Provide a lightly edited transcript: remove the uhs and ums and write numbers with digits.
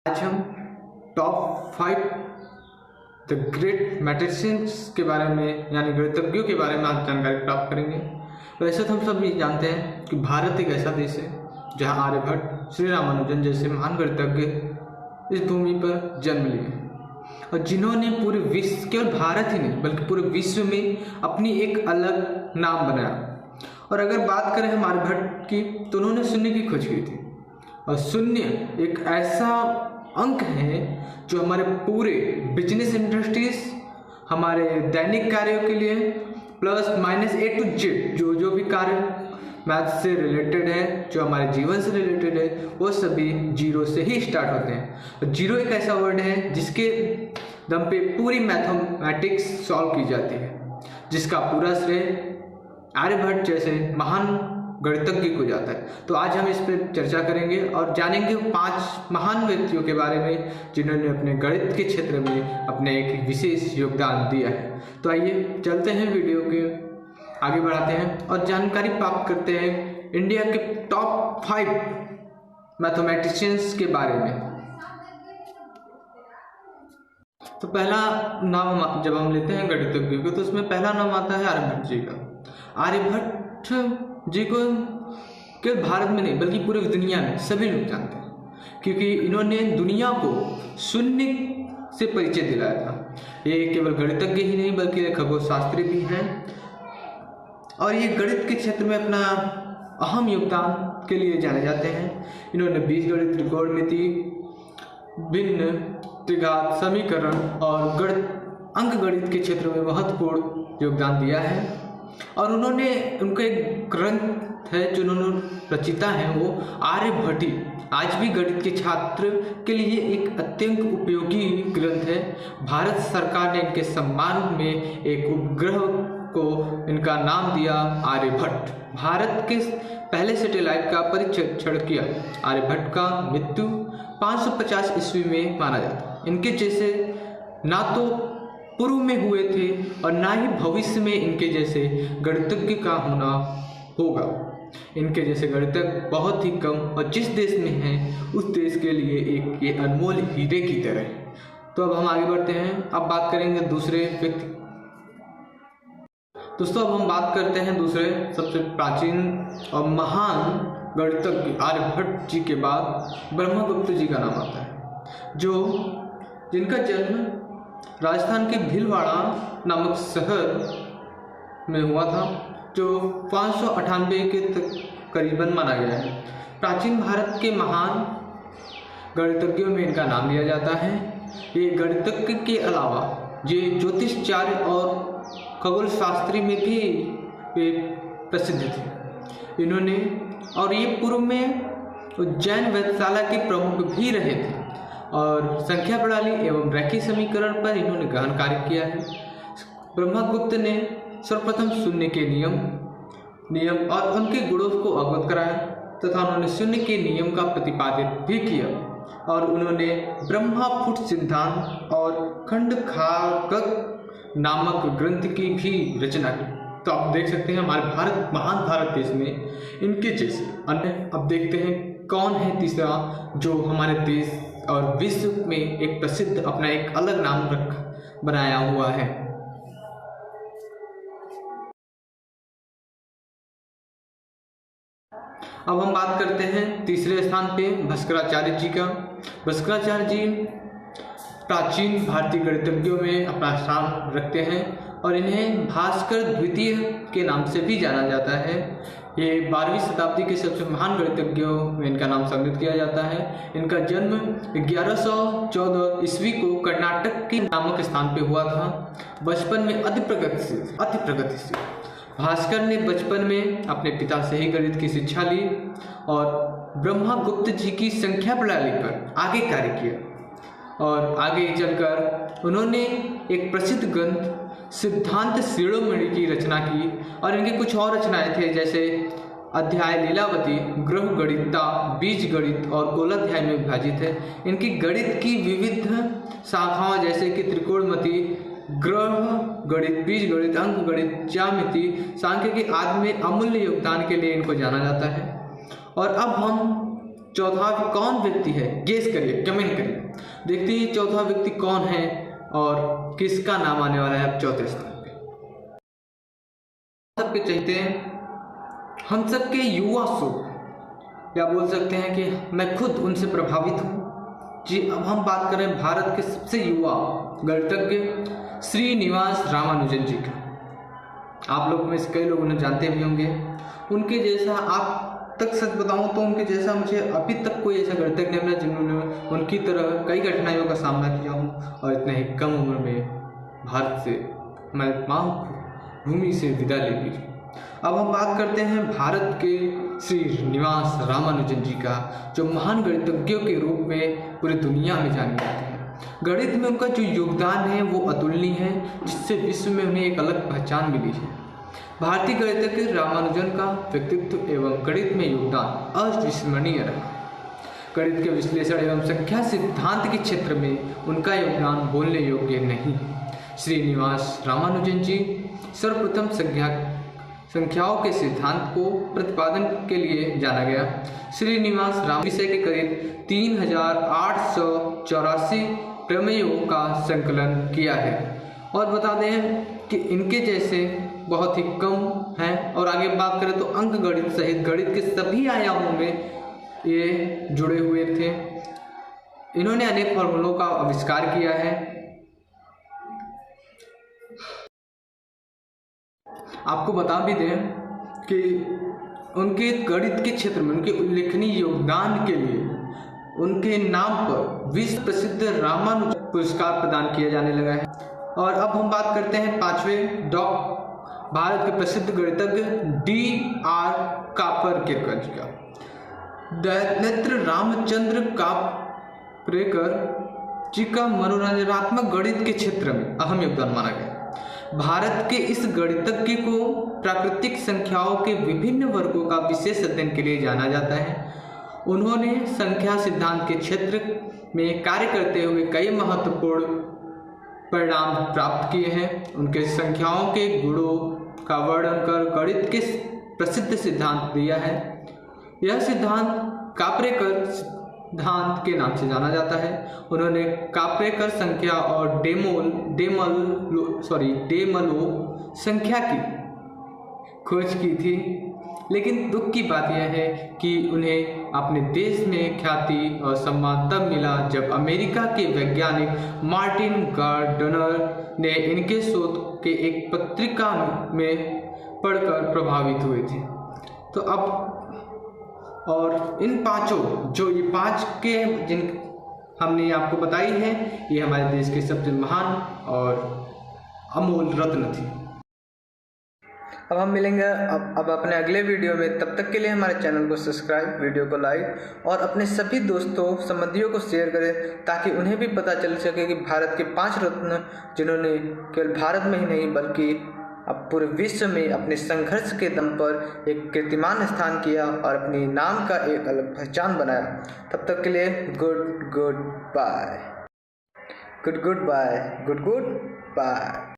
आज हम top 5 the great mathematicians के बारे में यानी गणितज्ञों के बारे में आज जानकारी प्राप्त करेंगे। वैसे तो हम सभी जानते हैं कि भारत एक ऐसा देश है जहां आर्यभट्ट, श्री रामानुजन जैसे महान गणितज्ञ इस भूमि पर जन्म लिए और जिन्होंने पूरे विश्व, केवल भारत ही नहीं बल्कि पूरे विश्व में अपनी एक अलग नाम बनाया। और अगर बात करें हम आर्यभट्ट की तो उन्होंने शून्य की खोज की थी और शून्य एक ऐसा अंक है जो हमारे पूरे बिजनेस इंडस्ट्रीज, हमारे दैनिक कार्यों के लिए plus minus A to Z जो भी कार्य मैथ से रिलेटेड है, जो हमारे जीवन से रिलेटेड है, वो सभी जीरो से ही स्टार्ट होते हैं। और जीरो एक ऐसा वर्ड है जिसके दम पे पूरी मैथमेटिक्स सॉल्व की जाती है, जिसका पूरा श्रेय आर्यभट्ट जैसे महान गणितज्ञ को जाता है। तो आज हम इस पर चर्चा करेंगे और जानेंगे 5 महान व्यक्तियों के बारे में जिन्होंने अपने गणित के क्षेत्र में अपने एक विशेष योगदान दिया है। तो आइए चलते हैं, वीडियो के आगे बढ़ाते हैं और जानकारी प्राप्त करते हैं इंडिया के टॉप 5 मैथमेटिशियंस के बारे में। तो पहला नाम जब हम लेते हैं गणितज्ञ को तो उसमें पहला नाम आता है आर्यभट्ट जी का। आर्यभट्ट जी को केवल भारत में नहीं बल्कि पूरी दुनिया में सभी लोग जानते हैं, क्योंकि इन्होंने दुनिया को शून्य से परिचय दिलाया था। ये केवल गणितज्ञ ही नहीं बल्कि खगोल शास्त्री भी हैं और ये गणित के क्षेत्र में अपना अहम योगदान के लिए जाने जाते हैं। इन्होंने बीजगणित, त्रिकोणमिति, भिन्न, त्रिघात, समीकरण और अंकगणित के क्षेत्र में महत्वपूर्ण योगदान दिया है। और उन्होंने उनका एक ग्रंथ है जो उन्होंने रचिता है, वो आर्यभट्टी आज भी गणित के छात्र के लिए एक अत्यंत उपयोगी ग्रंथ है। भारत सरकार ने इनके सम्मान में एक उपग्रह को इनका नाम दिया आर्यभट्ट। भारत के पहले सैटेलाइट का परीक्षण किया। आर्यभट्ट का मृत्यु 550 ईस्वी में माना जाता है। इनके जैसे ना तो पूर्व में हुए थे और ना ही भविष्य में इनके जैसे गणितज्ञ का होना होगा। इनके जैसे गणितज्ञ बहुत ही कम और जिस देश में हैं उस देश के लिए एक ये अनमोल हीरे की तरह है। तो अब हम आगे बढ़ते हैं। अब बात करेंगे दूसरे व्यक्ति। दोस्तों अब हम बात करते हैं दूसरे सबसे प्राचीन और महान गणितज्ञ आर्यभट्ट जी के बाद ब्रह्मगुप्त जी का नाम आता है, जिनका जन्म राजस्थान के भीलवाड़ा नामक शहर में हुआ था, जो 598 के करीबन माना गया है। प्राचीन भारत के महान गणितज्ञों में इनका नाम लिया जाता है। ये गणितज्ञ के अलावा ये ज्योतिषचार्य और खगोल शास्त्री में भी प्रसिद्ध थे। इन्होंने और ये पूर्व में उज्जैन वेधशाला के प्रमुख भी रहे थे और संख्या प्रणाली एवं रैखिक समीकरण पर इन्होंने गहन कार्य किया है। ब्रह्मगुप्त ने सर्वप्रथम शून्य के नियम और उनके गुणों को अवगत कराया तथा उन्होंने शून्य के नियम का प्रतिपादित भी किया और उन्होंने ब्रह्मफुट सिद्धांत और खंडखागक नामक ग्रंथ की भी रचना की। तो आप देख सकते हैं हमारे महान भारत देश में इनके जैसे अन्य। अब देखते हैं कौन है तीसरा जो हमारे देश और विश्व में एक प्रसिद्ध अपना एक अलग नाम बनाया हुआ है। अब हम बात करते हैं तीसरे स्थान पे भास्कराचार्य जी का। भास्कराचार्य जी प्राचीन भारतीय गणितज्ञों में अपना स्थान रखते हैं और इन्हें भास्कर द्वितीय के नाम से भी जाना जाता है। ये 12वीं शताब्दी के सबसे महान गणितज्ञों में इनका नाम सम्मिलित किया जाता है। इनका जन्म 1114 ईस्वी को कर्नाटक के नामक स्थान पे हुआ था। बचपन में अति प्रगतिशील भास्कर ने बचपन में अपने पिता से ही गणित की शिक्षा ली और ब्रह्मगुप्त जी की संख्या प्रणाली पर आगे कार्य किया और आगे चलकर उन्होंने एक प्रसिद्ध ग्रंथ सिद्धांत शिरोमणि की रचना की। और इनके कुछ और रचनाएं थे जैसे अध्याय लीलावती, ग्रह गणिता, बीज गणित और गोलाध्याय में विभाजित है। इनकी गणित की विविध शाखाओं जैसे कि त्रिकोणमिति, ग्रह गणित, बीज गणित, अंक गणित, ज्यामिति, सांख्यिकी आदि में अमूल्य योगदान के लिए इनको जाना जाता है। और अब हम चौथा कौन व्यक्ति है, गेस करिए, कमेंट करिए। देखते हैं चौथा व्यक्ति कौन है और किसका नाम आने वाला है अब चौथे स्थान पे। सबके चाहते हैं हम सबके युवा शोक, या बोल सकते हैं कि मैं खुद उनसे प्रभावित हूँ जी। अब हम बात करें भारत के सबसे युवा गणितज्ञ श्रीनिवास रामानुजन जी का। आप लोग में से कई लोग उन्हें जानते भी होंगे। उनके जैसा आप तक सच बताऊं तो उनके जैसा मुझे अभी तक कोई ऐसा गणितज्ञ नहीं मिला जिन्होंने उनकी तरह कई कठिनाइयों का सामना किया हो और इतने ही कम उम्र में भारत से मैं भूमि से विदा ले ली। अब हम बात करते हैं भारत के श्रीनिवास रामानुजन जी का, जो महान गणितज्ञों के रूप में पूरी दुनिया में जाने जाते हैं। गणित में उनका जो योगदान है वो अतुलनीय है, जिससे विश्व में उन्हें एक अलग पहचान मिली है। भारतीय गणितज्ञ रामानुजन का व्यक्तित्व एवं गणित में योगदान अविस्मरणीय रहा। गणित के विश्लेषण एवं संख्या सिद्धांत के क्षेत्र में उनका योगदान बोलने योग्य नहीं। श्रीनिवास रामानुजन जी सर्वप्रथम संख्याओं के सिद्धांत को प्रतिपादन के लिए जाना गया। श्रीनिवास राम विषय के करीब 3884 प्रमेयों का संकलन किया है और बता दें कि इनके जैसे बहुत ही कम हैं। और आगे बात करें तो अंक गणित सहित गणित के सभी आयामों में ये जुड़े हुए थे। इन्होंने अनेक फॉर्मूलों का आविष्कार किया है। आपको बता भी दें कि उनके गणित के क्षेत्र में उनके उल्लेखनीय योगदान के लिए उनके नाम पर विश्व प्रसिद्ध रामानुजन पुरस्कार प्रदान किया जाने लगा है। और अब हम बात करते हैं पांचवें भारत के प्रसिद्ध गणितज्ञ D.R. कापरकेकर जी का। दैत्येंद्र रामचंद्र कापरेकर जी का मनोरंजनात्मक गणित के क्षेत्र में अहम योगदान माना गया। भारत के इस गणितज्ञ को प्राकृतिक संख्याओं के विभिन्न वर्गों का विशेष अध्ययन के लिए जाना जाता है। उन्होंने संख्या सिद्धांत के क्षेत्र में कार्य करते हुए कई महत्वपूर्ण परिणाम प्राप्त किए हैं। उनके संख्याओं के गुणों का वर्णन कर गणित के प्रसिद्ध सिद्धांत दिया है। यह सिद्धांत कापरेकर सिद्धांत के नाम से जाना जाता है। उन्होंने कापरेकर संख्या और डेमलो संख्या की खोज की थी। लेकिन दुख की बात यह है कि उन्हें अपने देश में ख्याति और सम्मान तब मिला जब अमेरिका के वैज्ञानिक मार्टिन गार्डनर ने इनके शोध के एक पत्रिका में पढ़कर प्रभावित हुए थे। तो अब और इन पांचों जो ये पांच के जिन हमने आपको बताई है, ये हमारे देश के सबसे महान और अमूल रत्न थी। अब हम मिलेंगे अब अपने अगले वीडियो में। तब तक के लिए हमारे चैनल को सब्सक्राइब, वीडियो को लाइक और अपने सभी दोस्तों संबंधियों को शेयर करें, ताकि उन्हें भी पता चल सके कि भारत के 5 रत्न जिन्होंने केवल भारत में ही नहीं बल्कि अब पूरे विश्व में अपने संघर्ष के दम पर एक कीर्तिमान स्थान किया और अपनी नाम का एक अलग पहचान बनाया। तब तक के लिए गुड बाय।